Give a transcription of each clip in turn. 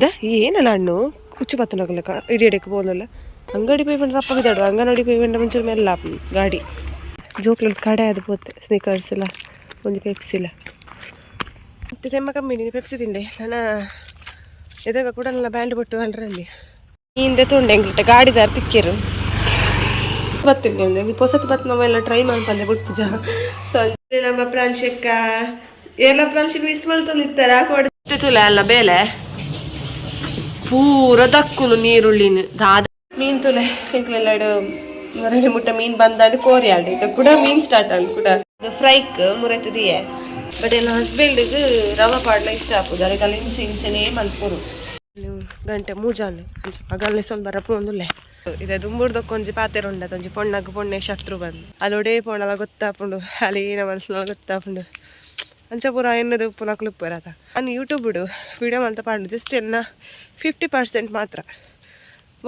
ಏನಲ್ಲ ಹಣ್ಣು ಕುಚ್ಚು ಪತ್ತನಗಲಕ ಇಡಿ ಇಡಕ್ಕೆ ಹೋಗಲ್ಲ ಅಂಗಡಿ ಪೈ ಬಂದ್ರೆ ಅಪ್ಪ ಬಿದ್ದಾಡು ಅಂಗನವಾಡಿ ಪೈ ಬಂಡ ಮುಂಚೆ ಮೆಲ್ಲ ಗಾಡಿ ಜೋಕ್ಲ ಕಡೆ ಅದು ಪೋತೆ ಸ್ನಿಕರ್ಸ್ ಇಲ್ಲ ಒಂದು ಪೆಪ್ಸಿ ಇಲ್ಲ ಮತ್ತೆ ತೆಮ್ಮ ಕಮ್ಮಿ ಪೆಪ್ಸಿ ತಿಂದೆ ನಾನು ಎದಾಗ ಕೂಡ ನನ್ನ ಬ್ಯಾಂಡ್ ಬಿಟ್ಟು ಅಲ್ಲರಲ್ಲಿ ಹಿಂದೆ ತುಂಡೆ ಹೆಂಗಿಟ್ಟ ಗಾಡಿದಾರ ತಿಕ್ಕೇರು ಬರ್ತೀನಿ ಒಂದು ಹೊಸತು ಬತ್ತು ನಾವೆಲ್ಲ ಟ್ರೈ ಮಾಡ್ಬಂದೆ ಬಿಟ್ಟು ಸೊ ನಮ್ಮ ಪ್ರಾಂಶಕ್ಕ ಎಲ್ಲ ಪ್ರಾಂಶಕ್ ಮಿಸ್ ಮಾಡ್ತಂದಿತ್ತಾರ ಕೊಡ್ತಿಲ್ಲ ಅಲ್ಲ ಬೇಲೆ ಪೂರ ದಕ್ಕುಲು ನೀರುಳ್ಳಿನ ದಾದ ಮೀನ್ ತುಲೆ ಎಂಕ್ಲೆಲ್ಲ ರೆಡಿ ಮುಟ್ಟ ಮೀನ್ ಬಂದಾಡು ಕೋರಿ ಆಡಿ ಇದು ಕೂಡ ಮೀನ್ ಸ್ಟಾರ್ಟ್ ಆಗಿ ಕೂಡ ಫ್ರೈಕ್ ಮುರೈತದಿಯೇ ಬಟ್ ಎಲ್ಲ ಹಸ್ಬೆಂಡಿಗೆ ರವೆ ಪಾಡ್ಲ ಇಷ್ಟ ಹಾಕೋದು ಅದಕ್ಕೆ ಅಲ್ಲಿ ಇಂಚನೇ ಮಲ್ಪೋರು ಗಂಟೆ ಮೂಜಾನು ಅಗಲ್ನೇ ಸ್ವಲ್ಪ ಬರಪ್ಪ ಒಂದುಲ್ಲೆ ಇದೆ ದುಂಬುಡ್ದಕ್ಕೊಂಜಿ ಪಾತೆರ ಉಂಡದ ಒಂಜಿ ಪೊಣ್ಣಗ ಪೊಣ್ಣೆ ಶತ್ರು ಬಂದು ಅಲ್ಲೊಡೇ ಪೊಣ್ಣಲ ಗೊತ್ತಾಪುಂಡು ಅಲ್ಲಿ ಏನ ಮನಸ್ಸಿನ ಗೊತ್ತಾಪುಂಡು ಅಂಚ ಪೂರ ಎನ್ನದು ಪುನಃ ಕ್ಲಿಪ್ ಬರತ್ತ ನಾನು ಯೂಟ್ಯೂಬ್ ಬಿಡು ವಿಡಿಯೋ ಅಂತ ಪಾಡು ಜಸ್ಟ್ ಎನ್ನ 50% ಮಾತ್ರ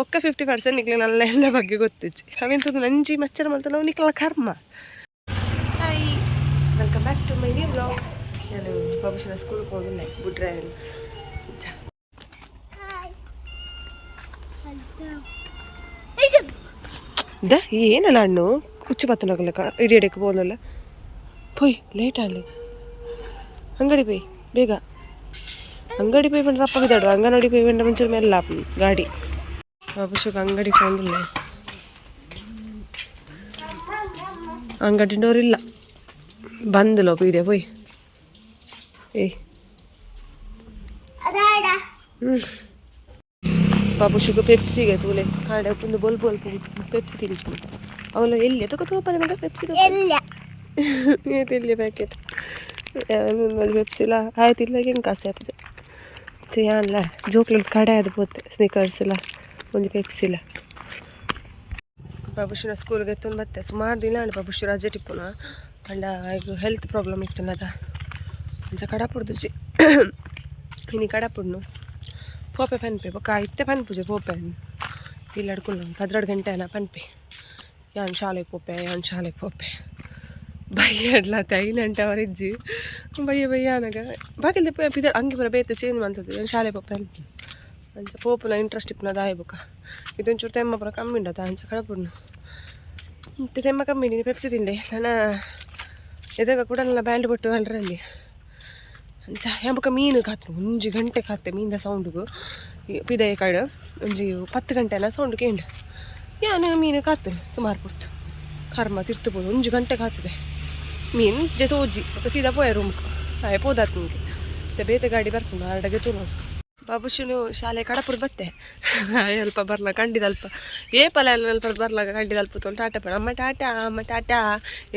ಒಕ್ಕ 50% ನಿಕ್ಲೆ ನನ್ನ ಎಲ್ಲ ಬಗ್ಗೆ ಗೊತ್ತಿಚ್ಚಿ ಅವೆಂತದ್ದು ನಂಜಿ ಮಚ್ಚರ ಮಾಡ್ತಲ್ಲ ನಿಕ್ಲ ಕರ್ಮ. Hi, welcome back to my new blog. ನಾನು ಬಾಬುಶನ ಸ್ಕೂಲ್ಗೆ ಹೋಗಿಲ್ಲ ಬಿಟ್ರೆ ಏನಲ್ಲ ಹಣ್ಣು ಕುಚ್ಚು ಪತ್ತನಗಲಕ ಇಡಿ ಇಡಕ್ಕೆ ಹೋಗಲ್ಲ ಪೊಯ್ ಲೇಟ್ ಆಗಲಿ ಅಂಗಡಿ ಪೈ ಬೇಗ ಅಂಗಡಿ ಪೈ ಬಂದ್ರೆ ಅಪ್ಪ ಬಿದ್ದಾಡು ಅಂಗನವಾಡಿ ಪೈ ಬಂಡ ಮುಂಚೆ ಮೆಲ್ಲ ಗಾಡಿ ಬಾಬುಶಕ್ಕೆ ಅಂಗಡಿ ಕಂಡಿಲ್ಲ ಅಂಗಡಿ ಡೋರ್ ಇಲ್ಲ ಬಂದಿಲ್ಲ ಪೀಡೆ ಪೊಯ್ ಏಯ್ ಬಾಬುಶಿಗೆ ಪೆಪ್ಸಿಗೆ ತೂಲೆ ಕಾಡೆ ಒಂದು ಬಲ್ಬು ಪೆಪ್ಸಿ ತಿನ್ನಿಸ್ತು ಅವಳು ಎಲ್ಲಿ ತಗೋತೋಪನೆ ಮಗ ಪೆಪ್ಸಿ ಎಲ್ಲಿ ಪ್ಯಾಕೆಟ್ ಪೆಪ್ಸಿ ಇಲ್ಲ ಆಯ್ತಿಲ್ಲ ಹೆಂಗೆ ಕಾಸು ಆಗ್ತದೆ ಅಲ್ಲ ಜೋಕ್ಲ ಕಡೆ ಅದು ಪೋತೆ ಸ್ನಿಕರ್ಸ್ ಇಲ್ಲ ಒಂದು ಪೆಪ್ಸಿ ಇಲ್ಲ. ಬಾಬುಶನ ಸ್ಕೂಲ್ಗೆ ಎತ್ತೊಂದು ಬತ್ತೆ ಸುಮಾರು ದಿನ ಅಂಡ್ ಬಾಬುಶು ರಜೆ ಟಿಪ್ಪುನ ಅಂಡ ಈಗ ಹೆಲ್ತ್ ಪ್ರಾಬ್ಲಮ್ ಇತ್ತನದ ಅಂಚ ಕಡಪುಡ್ದು ಇನಿ ಕಡಪುಡ್ನು ಪೋಪೆ ಪನ್ಪೆ ಬೊಕ್ಕ ಇತ್ತೆ ಪನ್ಪುಜೆ ಪೋಪೆ ಇಲ್ಲಿ ಅಡ್ಕೊಂಡು 12 ಗಂಟೆನ ಪನ್ಪೆ ಯಾನ್ ಶಾಲೆಗೆ ಪೋಪೆ ಬೈಯಡ್ಲತ್ತ 5 ಗಂಟೆ ಅವರಿಜ್ಜಿ ಬಯ್ಯ ಅನಗ ಬಾಕಿಲ್ದೆ ಪಿದ ಅಂಗಿ ಬರ ಬೇತೆ ಚೇಂಜ್ ಮಾಡ್ತದೆ ಯಾನ್ ಶಾಲೆ ಪೋಪೆ ಅನ್ಪಿ ಅಂಚ ಪೋಪುನ ಇಂಟ್ರೆಸ್ಟ್ ಇಪ್ಪುನ ದಾಯ ಬೊಕ್ಕ ಇದೊಂಚೂರು ತೆಮ್ಮ ಪುರ ಕಮ್ಮಿ ಉಂಡತ ಅಂಚ ಕಡಪುಡ್ನು ಮತ್ತೆ ತೆಮ್ಮ ಕಮ್ಮಿ ನೀನು ಪೆಪ್ಸಿ ತಿಂದೆ ನಾನು ಎದಾಗ ಕೂಡ ನನ್ನ ಬ್ಯಾಂಡ್ ಬಿಟ್ಟು ಅಲ್ಲರಲ್ಲಿ ಅಂಚ ಎಂಬಕ ಮೀನು ಕಾತ್ರು 1 ಗಂಟೆ ಕಾತೆ ಮೀನಿನ ಸೌಂಡಿಗೂ ಪಿದಯ ಕಡೆ ಒಂಜಿ 10 ಗಂಟೆನ ಸೌಂಡ್ ಕೇಂಡು ಯಾನು ಮೀನು ಕಾತು ಸುಮಾರು ಪುರ್ತು ಕರ್ಮ ತಿರ್ತಬೋದು 1 ಗಂಟೆ ಕಾತದೆ ಮೀನು ಜೊತೆ ಓಜ್ಜಿ ಸೀದಾ ಪೋಯ ರೂಮ್ಗೆ ಆಯ ಪೋದಾತು ನಿಮಗೆ ಮತ್ತೆ ಬೇತೆ ಗಾಡಿ ಬರ್ಕೊಂಡು 2 ತೂರು ಬಾಬುಶನು ಶಾಲೆ ಕಡಪುರ್ ಬತ್ತೆ ಅಲ್ಪ ಬರ್ಲ ಕಂಡಿದಲ್ಪ ಏಪಲ ಅಲ್ಪ ಬರ್ಲಾಗ ಕಂಡಿದಲ್ಪ ತೊಂದು ಟಾಟಾ ಪಡ ಅಮ್ಮ ಟಾಟಾ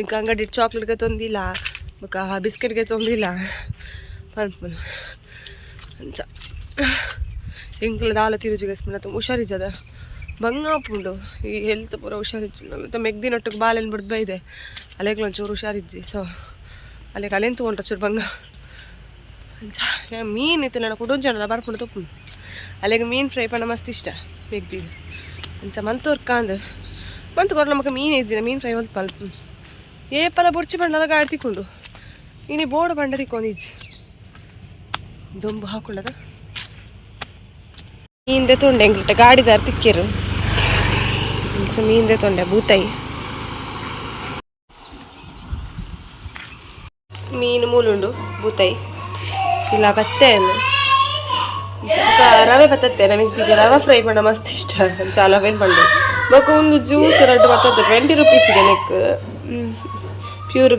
ಈಗ ಅಂಗಡಿ ಚಾಕ್ಲೇಟ್ಗೆ ತೊಂದಿಲ್ಲ ಬೊಕ್ಕ ಬಿಸ್ಕೆಟ್ಗೆ ತೊಂದಿಲ್ಲ ಪನ್ಪುಲ್ ಅಂಚ ಎಂಕ್ಲ ದಾಲ ತಿರುಜಿಗೆ ತುಂಬ ಹುಷಾರಿಜ್ಜದ ಬಂಗಾಪುಂಡು ಈ ಹೆಲ್ತ್ ಪೂರ ಹುಷಾರಿಜ್ಜಿಲ್ಲ ಮೆಗ್ದಿನೊಟ್ಟಿಗೆ ಬಾಲೆನ್ ಬಿಡ್ದು ಬೈದೆ ಅಲೆಗ್ಲ ಒಂಚೂರು ಹುಷಾರಿಜ್ಜಿ ಸೊ ಅಲೆಗೆ ಅಲೆಂತು ಹೊಂಟ ಚೂರು ಬಂಗ ಅಂಚ ಮೀನು ಇತ್ತು ನಾನು ಕುಡೊಂಜನ ಬರ್ಕೊಂಡು ತೊಪ್ಪು ಅಲ್ಲಿಗೆ ಮೀನು ಫ್ರೈ ಪಣ್ಣ ಮಸ್ತ್ ಇಷ್ಟ ಮೆಗ್ದಿದ್ದು ಅಂಚ ಮಂತೋರ್ಕಾಂದು ಮಂತು ಕೊರ ನಮಗೆ ಮೀನು ಇದ್ದಿನ ಮೀನು ಫ್ರೈ ಒಂದು ಪಲ್ಪು ಏಪಲ ಬುಡ್ಚಿ ಬಂಡಲ ಗಾಡಿ ತಿಕ್ಕೊಂಡು ಇನಿ ಬೋರ್ಡು ಬಂಡ ತಿಕ್ಕೊಂಡಿಜ್ಜಿ ದೊಂಬು ಹಾಕೊಂಡದ ಮೀನ್ದೆ ತೊಂಡೆ ಹೆಂಗಿಟ್ಟ ಗಾಡಿದಾರ ತಿಕ್ಕೇರು ಅಂಚ ಮೀನ್ದೆ ತೊಂಡೆ ಬೂತಾಯಿ ಮೀನು ಮೂಲುಂಡು ಬೂತಾಯಿ ಇಲ್ಲ ಬತ್ತೆ ರವೆ ಬತ್ತತ್ತೆ ನಮಗೆ ರವೆ ಫ್ರೈ ಮಾಡ ಮಸ್ತ್ ಇಷ್ಟ ಚಾಲ ವೇನ್ ಪಂಡು ಬೊಕ್ಕ ಒಂದು ಜ್ಯೂಸ್ 2 ಬತ್ತತ್ತೆ 20 ರೂಪೀಸಿಗೆ ನೆಕ್ ಪ್ಯೂರ್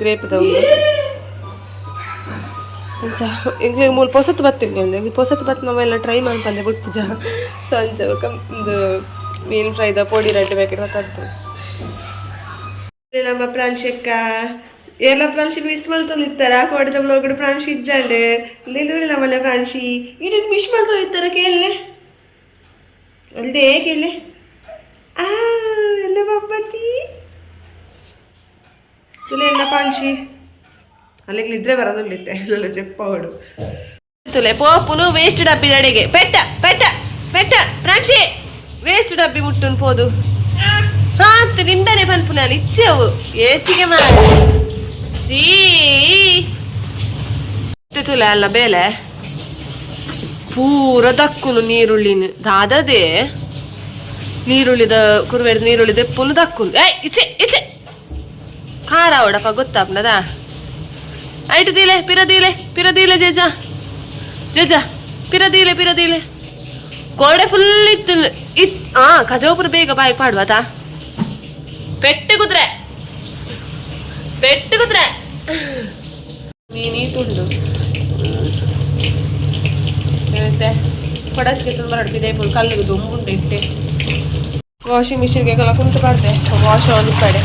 ಗ್ರೇಪ್ದ ಒಂದು ಅಂಚ ಇಂಗ್ಲಿಗೆ ಮೂಲ ಪೊಸತ್ತು ಬತ್ತಿಲ್ಲ ಒಂದು ಪೊಸತ್ತು ಬತ್ತು ನಾವೆಲ್ಲ ಟ್ರೈ ಮಾಡ್ಬಂದೆ ಬಿಟ್ಟು ಸೊ ಅಂಚ ಒಂದು ಮೀನು ಫ್ರೈದ ಪೊಡಿ 2 ಪ್ಯಾಕೆಟ್ ಬತ್ತದ್ದು ನಮ್ಮ ಪ್ರಾಂಶಕ್ಕ ಎಲ್ಲ ಪ್ರಾಂಶಿ ಮಿಸ್ ಮಾಡ್ತಂದಿತ್ತಾರ ಕೊಡದ ಬ್ಲಾಗಡ್ ಪ್ರಾಂಶಿ ಇಜ್ಜಂಡೆ ನಿಲ್ಲುವಿಲ್ಲ ಮಲ್ಲ ಪ್ರಾಂಶಿ ಇದಕ್ಕೆ ಮಿಸ್ ಮಾಡ್ತೋಗಿತ್ತಾರ ಕೇಳಲೆ ಅಲ್ದೇ ಕೇಳೆ ಎಲ್ಲ ಬಬ್ಬತಿ ತುಲೆ ಎಲ್ಲ ಪ್ರಾಂಶಿ ಅಲ್ಲಿಗೆ ನಿದ್ರೆ ಬರೋದಿಲ್ಲಿತ್ತೆ ಎಲ್ಲ ಚೆಪ್ಪಗಳು ತುಲೆ ಪೋಪುನು ವೇಸ್ಟ್ ಡಬ್ಬಿ ನಡೆಗೆ ಪೆಟ್ಟ ಪ್ರಾಂಶಿ ವೇಸ್ಟ್ ಡಬ್ಬಿ ಮುಟ್ಟುನ್ ಪೋದು ಹಾತ್ ನಿಂಡನೆ ಪನ್ಪುನ ಅಲ್ಲಿ ಇಚ್ಚೆವು ಏಸಿಗೆ ಮಾಡಿ ತುಲೆ ಅಲ್ಲ ಬೇಲೆ ಪೂರ ದಕ್ಕುನು ನೀರುಳ್ಳಿನ ದಾದದೆ ನೀರುಳ್ಳಿದ ಕುರುವೆದ ನೀರುಳ್ಳಿ ದೆಪ್ಪುನು ದಕ್ಕುನು ಇಚೆ ಇಚೆ ಖಾರ ಅವಡಪ್ಪ ಗೊತ್ತಾಪ್ನದ ಐಟು ದೀಲೆ ಪಿರದೀಲೆ ಜೇಜ ಜೇಜ ಪಿರದೀಲೆ ಗೋಡೆ ಫುಲ್ ಇತ್ತು ಖಜಾಪುರ ಬೇಗ ಬಾಯಿ ಪಾಡುವತಾ ಪೆಟ್ಟು ಕುದ್ರೆ ಮೀನೀಟುಂಡು ಮತ್ತೆ ಕೊಡಸ್ಗೆ ತುಂಬ ಹಡ್ತಿದೆ ಕಲ್ಲಿಗೆ ದುಂಬುಂಡು ಇಟ್ಟೆ ವಾಷಿಂಗ್ ಮಿಷಿನ್ಗೆ ಎಲ್ಲ ಕುಂಟು ಮಾಡ್ದೆ ವಾಶ್ ಒಂದು ಕಡೆ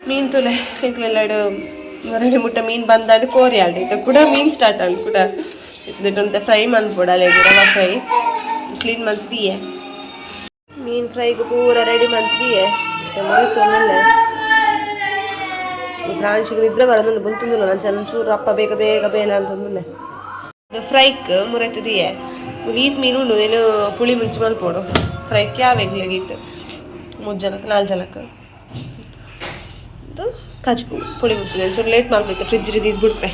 ಮೀನ್ ತುಲೆ ಎಲ್ಲ ಮರಳಿ ಮುಟ್ಟ ಮೀನ್ ಬಂದಾಡು ಕೋರಿ ಆಡು ಇದು ಕೂಡ ಮೀನ್ ಸ್ಟಾರ್ಟ್ ಆಡು ಕೂಡ ಇದೊಂದು ಫ್ರೈ ಮಂತ್ಬಿಡಲ್ಲ ಇದು ರವಾ ಫ್ರೈ ಕ್ಲೀನ್ ಮಂತ್ದಿಯೇ ಮೀನ್ ಫ್ರೈಗೆ ಪೂರ ರೆಡಿ ಮಂತ್ದಿಯೇ ತೊಂದರೆ ಫ್ರಾನ್ಸಿಗೆ ನಿದ್ರೆ ಬರೋದು ಬಂತಂದಿಲ್ಲ ನಾನು ಚೆನ್ನ ಚೂರು ಅಪ್ಪ ಬೇಗ ಬೇಲ ಅಂತಂದ್ರೆ ಫ್ರೈಕ್ ಮುರೈತದಿಯೇ ಈತ್ ಮೀನು ಉಂಡು ನೀನು ಪುಳಿ ಮುಂಚೆ ಮಲ್ಪೋಡು ಫ್ರೈಕ್ ಯಾವಾಗಲಾಗಿತ್ತು 3 ಜನಕ್ಕೆ 4 ಜನಕ್ಕೆ ಕಚ್ಪು ಪುಳಿ ಮುಂಚೆ ಚೂರು ಲೇಟ್ ಮಾಡ್ಬಿಟ್ಟು ಫ್ರಿಜ್ ಇದು ಬಿಡ್ಪೆ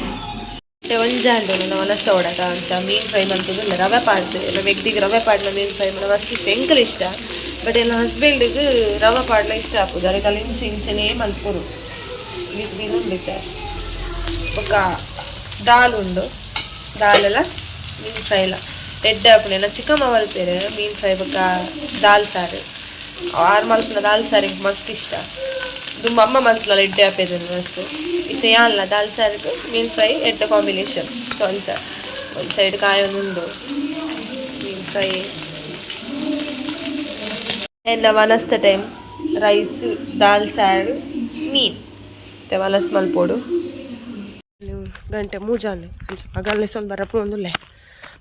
ಒಂಜಾಂಡು ನನ್ನ ಮನಸ್ಸ ಓಡಾಟ ಅಂತ ಮೀನು ಫ್ರೈ ಮಾಡ್ತಿದ್ದಿಲ್ಲ ರವೆ ಪಾಡ್ದು ಎಲ್ಲ ವ್ಯಕ್ತಿಗೆ ರವೆ ಪಾಡ್ನ ಮೀನು ಫ್ರೈ ಮಾಡೋ ಮಸ್ತ್ ಇಷ್ಟ ಎಂಕಲ್ ಇಷ್ಟ ಬಟ್ ನನ್ನ ಹಸ್ಬೆಂಡಿಗೆ ರವೆ ಪಾಡ್ಲ ಇಷ್ಟ ಹಾಕೋದು ಅದಕ್ಕೆ ಇಂಚೆನೇ ಮಲ್ಪೋರು ಮೀನು ಉಂಡಿತ್ತೆ ಒಕ್ಕ ದಾಲ್ ಉಂಡು ದಾಲೆಲ್ಲ ಮೀನು ಫ್ರೈ ಎಲ್ಲ ರೆಡ್ ಹಾಪುನೆಲ್ಲ ಚಿಕ್ಕಮ್ಮ ಮಲ್ಪೇರು ಮೀನು ಫ್ರೈ ಬೊಕ್ಕ ದಾಲ್ ಸಾರು 6 ಮಲ್ಪನ ದಾಲ್ ಸಾರಿಗೆ ಮಸ್ತ್ ಇಷ್ಟ ದುಮ್ಮ ಅಮ್ಮ ಮಲ್ಪಲ್ಲ ಎಡ್ಡೆ ಹಾಪೇದು ಮಸ್ತ್ ಇತ್ತೆ ಯಾನಲ್ಲ ದಾಲ್ ಸಾರಿಗೆ ಮೀನು ಫ್ರೈ ಎಡ್ಡೆ ಕಾಂಬಿನೇಷನ್ ಕೊಂಚ ಒಂದು ಸೈಡ್ ಕಾಯೊಂದುಂಡು ಮೀನು ಫ್ರೈ ಎಲ್ಲ ವನಸ್ತ ಟೈಮ್ ರೈಸ್ ದಾಲ್ ಸಾರು ಮೀನು ಮತ್ತೆ ವಲಸ್ ಮಲ್ಪೋಡು ಗಂಟೆ ಮೂಜಾನೆ ಅಂಚ ಪಗಲ್ಲೆ ಸ್ವಲ್ಪ ಬರಪ್ಪು ಒಂದುಲ್ಲೆ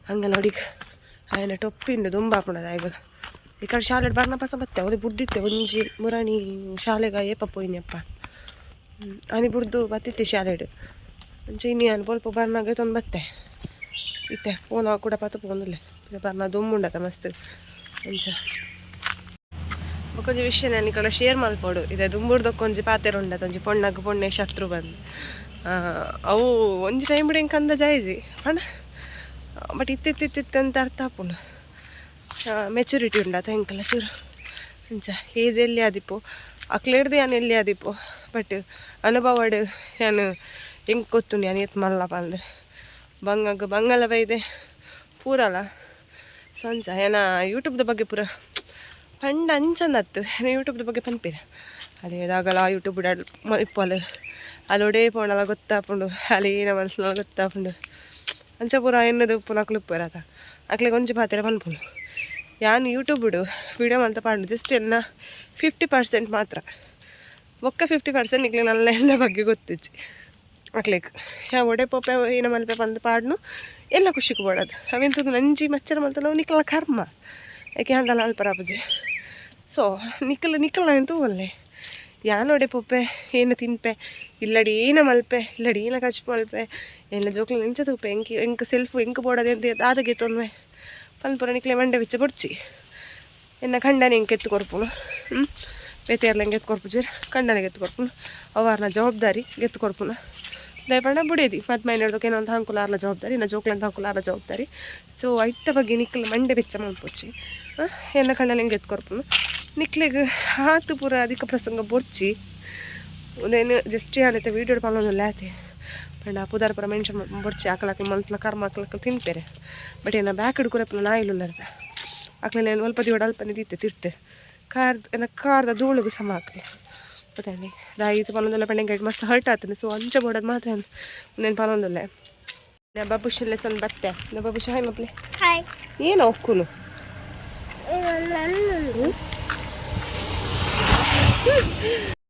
ಹಂಗೆ ನೋಡಿ ಆಯ್ನ ಟೊಪ್ಪಿಂಡು ದುಂಬ ಹಾಕೊಂಡದ ಈಗ ಈ ಕಡೆ ಶಾಲೆ ಬರ್ನಪ್ಪ ಸಹ ಬತ್ತೆ ಅವ್ರಿಗೆ ಬುಡ್ದಿತ್ತೆ ಒಂಜಿ ಮುರಾಣಿ ಶಾಲೆಗೆ ಏಪ ಪೋಯ್ನಪ್ಪ ಅನಿ ಬುಡ್ದು ಬತ್ತಿತ್ತೆ ಶಾಲೆಡು ಅಂಚೆ ಇನ್ನಿ ಅನ್ ಸ್ವಲ್ಪ ಬರ್ನಾಗ ತೊಂದು ಬತ್ತೆ ಇತ್ತೆ ಫೋನ್ ಕೂಡ ಪತ್ತು ಪೋಂದುಲ್ಲೆ ಬರ್ನ ದುಂಬುಂಡತ ಮಸ್ತ್ ಅಂಚ ಒಂಜಿ ವಿಷಯ ನಾನು ಈ ಕಡೆ ಶೇರ್ ಮಲ್ಪೋಡು ಇದೆ ದುಂಬುಡ್ದಕ್ಕೊಂಜಿ ಪಾತೆರ ಉಂಡತ ಒಂಜಿ ಪೊಣ್ಣೆ ಶತ್ರು ಬಂದು ಅವು ಒಂಜಿ ಟೈಮ್ ಬಿಡಿ ಹೆಂಗೆ ಅಂದ ಜಾಯ್ಜಿ ಪಣ ಬಟ್ ಇತ್ತಿತ್ತಿತ್ತು ಅಂತ ಅರ್ಥ ಆಪುಂಡು ಮೆಚುರಿಟಿ ಉಂಡಾತ ಹೆಂಕಲ್ಲ ಚೂರು ಅಂಚ ಏಜ್ ಎಲ್ಲಿ ಆದಿಪ್ಪು ಅಕ್ಲೇಡ್ದು ಯಾನು ಎಲ್ಲಿ ಆದಿಪ್ಪು ಬಟ್ ಅನುಭವಡು ಯಾನು ಹೆಂಗೆ ಗೊತ್ತು ಯಾನು ಎತ್ತು ಮಲ್ಲಪ್ಪ ಅಂದ್ರೆ ಬಂಗಲ್ಲ ಬೈದೆ ಪೂರಲ್ಲ ಸಂಚ ಏನ ಯೂಟ್ಯೂಬ್ದ ಬಗ್ಗೆ ಪೂರ ಪಂಡ ಅಂಚಂದತ್ತು ಏನ ಯೂಟ್ಯೂಬ್ದ ಬಗ್ಗೆ ಪನ್ಪೀರ ಅದೇ ಇದಾಗಲ್ಲ ಯೂಟ್ಯೂಬ್ ಇಪ್ಪಲು ಅಲ್ಲೊಡೇ ಪೋಣಲ್ಲ ಗೊತ್ತಾಪುಂಡು ಅಲ್ಲಿ ನಮ್ಮ ಮನಸ್ಸಿನ ಗೊತ್ತಾಪುಂಡು ಅಂಚ ಪೂರ ಎನ್ನದು ಉಪ್ಪು ಉಪ್ಪುರತ ಅಕ್ಲಿಗೆ ಒಂಚು ಪಾತ್ರೆ ಪನ್ಪುಂಡು ಯಾನು ಯೂಟ್ಯೂಬ್ಡು ವೀಡಿಯೋ ಅಂತ ಪಾಡು ಜಸ್ಟ್ ಎನ್ನ 50% ಮಾತ್ರ ಒಕ್ಕ 50% ನಿಕ್ಲೆ ನನ್ನ ಎಲ್ಲ ಬಗ್ಗೆ ಗೊತ್ತಿಚ್ಚಿ ಅಕ್ಲಿಗೆ ಯಾ ಒಡೆ ಪೊಪ್ಪೆ ಏನ ಮಲ್ಪೆ ಬಂದು ಪಾಡ್ನು ಎಲ್ಲ ಖುಷಿಗೆ ಪಡೋದು ಅವೆಂತದ್ದು ನಂಜಿ ಮಚ್ಚರ ಮಲ್ತಲ್ಲ ನಿಕ್ಕಲ ಕರ್ಮ ಯಾಕೆ ಅಂತಲ್ಲ ಅಲ್ಪರಾಪಜಿ ಸೊ ನಿಕ್ಕಲ ಅಂತೂ ಒಳ್ಳೆ ಯಾನೊಡೆ ಪೊಪ್ಪೆ ಏನು ತಿನ್ಪೆ ಇಲ್ಲಡಿ ಏನ ಮಲ್ಪೆ ಇಲ್ಲಡಿ ಏನ ಕಚ್ಚು ಮಲ್ಪೆ ಎಲ್ಲ ಜೋಕ್ಲ ನೆಂಚ ತೂಪೆ ಎಂಕ ಸೆಲ್ಫು ಎಂಕ ಬೋಡದೆ ಅಂತ ಆದಗೆ ತೊಂದ್ರೆ ಪನ್ಪುರ ನಿಕ್ಲೆ ಮಂಡೆ ಬಿಚ್ಚ ಬುಡ್ಚಿ ಎನ್ನ ಖಂಡನೆ ಹೆಂಗೆ ಎತ್ತು ಕೊರ್ಪುನು ಬೇತೆಯರ್ಲ ಹೆಂಗೆ ಎತ್ತು ಕೊರ್ಪುಜಿರ್ ಖಂಡನೆಗೆ ಎತ್ತು ಕೊರ್ಪುನು ಅವಾರನ ಜವಾಬ್ದಾರಿ ಗೆತ್ತು ಕೊರ್ಪುನ ದಯಪಣ್ಣ ಬುಡೇದಿ ಮದ್ ಮೈನಡ್ದಕ್ಕೆ ಏನೋ ಅಂತ ಹಂಕುಲಾರ್ಲ ಜವಾಬ್ದಾರಿ ಇನ್ನು ಜೋಕ್ಲ ಅಂತ ಹಂಕುಲಾರ್ಲ ಜವಾಬ್ದಾರಿ ಸೊ ಐತ ಬಗ್ಗೆ ನಿಕ್ಕಲು ಮಂಡೆ ಬೆಚ್ಚ ಮಲ್ಪೊಚ್ಚಿ ಎನ್ನ ಖಂಡನೆ ಹೆಂಗೆ ಎತ್ತು ಕೊರ್ಪುನು ನಿಕ್ಲೆಗೆ ಹಾತು ಪೂರ ಅಧಿಕ ಪ್ರಸಂಗ ಬೊರ್ಚಿ ಒಂದೇನು ಜಸ್ಟ್ ಆನೈತೆ ವೀಡಿಯೋ ಪಾಲೊಂದು ಲ್ಯಾತೆ ಪಂಡ ಪುದಾರ ಪುರ ಮೆನ್ಷನ್ ಬೊರ್ಚಿ ಆಕಲಾಕಲು ಮಲ್ತಲ ಕರ್ಮ ಆಕಲಕ್ಕೆ ತಿನ್ಪೇರೆ ಬಟ್ ಏನ ಬ್ಯಾಕ್ ಹಿಡ್ಕೊರಪ್ಪನ ನಾ ಇಲ್ಲರ್ಸ ಆಕಲೆ ನಾನು ಅಲ್ಪ ದಿವಡ ಅಲ್ಪನೆ ದಿತ್ತೆ ತಿರ್ತೆ ಕಾರ್ದ ಧೂಳಿಗೆ ಸಮ ಹಾಕಲಿ ಗೊತ್ತಾಗಿ ದಾಯಿತು ಪನ್ನೊಂದಲ್ಲ ಪೆಣ್ಣೆ ಮಸ್ತ್ ಹರ್ಟ್ ಆಗ್ತದೆ ಸೊ ಅಂಚ ಬೋಡೋದು ಮಾತ್ರ నేను ಪನ್ನೊಂದಲ್ಲೇ ಬಾಬುಶ್ ಲೆಸನ್ ಬತ್ತೆ ಬಾಬುಶ್ ಹಾಯ್ ಮಕ್ಳೆ ಏನು ಒಕ್ಕುನು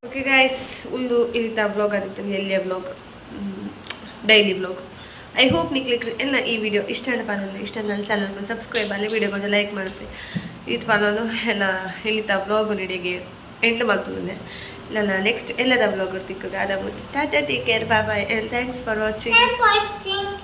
ಓಕೆ ಗೈಸ್ ಒಂದು ಇಲ್ಲಿದ್ದ ವ್ಲಾಗ್ ಆದಿತ್ತು ಎಲ್ಲಿಯ vlog daily vlog I hope ನಿಕ್ಲಿಕ್ಕೆ ಎಲ್ಲ ಈ ವಿಡಿಯೋ ಇಷ್ಟ ಬಂದರೆ ಇಷ್ಟ ನನ್ನ ಚಾನಲ್ಗೆ ಸಬ್ಸ್ಕ್ರೈಬ್ ಅಲ್ಲಿ ವಿಡಿಯೋಗೊಂದು ಲೈಕ್ ಮಾಡುತ್ತೆ ಇದು ಪನ್ನೋದು ಎಲ್ಲ ಇಲ್ಲಿದ್ದ ವ್ಲಾಗ್ ನಿಡಿಗೆ ಎಂಡ್ ಮಾಡ್ತದೆ ನನ್ನ ನೆಕ್ಸ್ಟ್ ಎಲ್ಲದ ವ್ಲಾಗ್ ಇರ್ತಿಕ್ಕಾಗ ಅದಾಗುತ್ತೆ tata take care bye and thanks for watching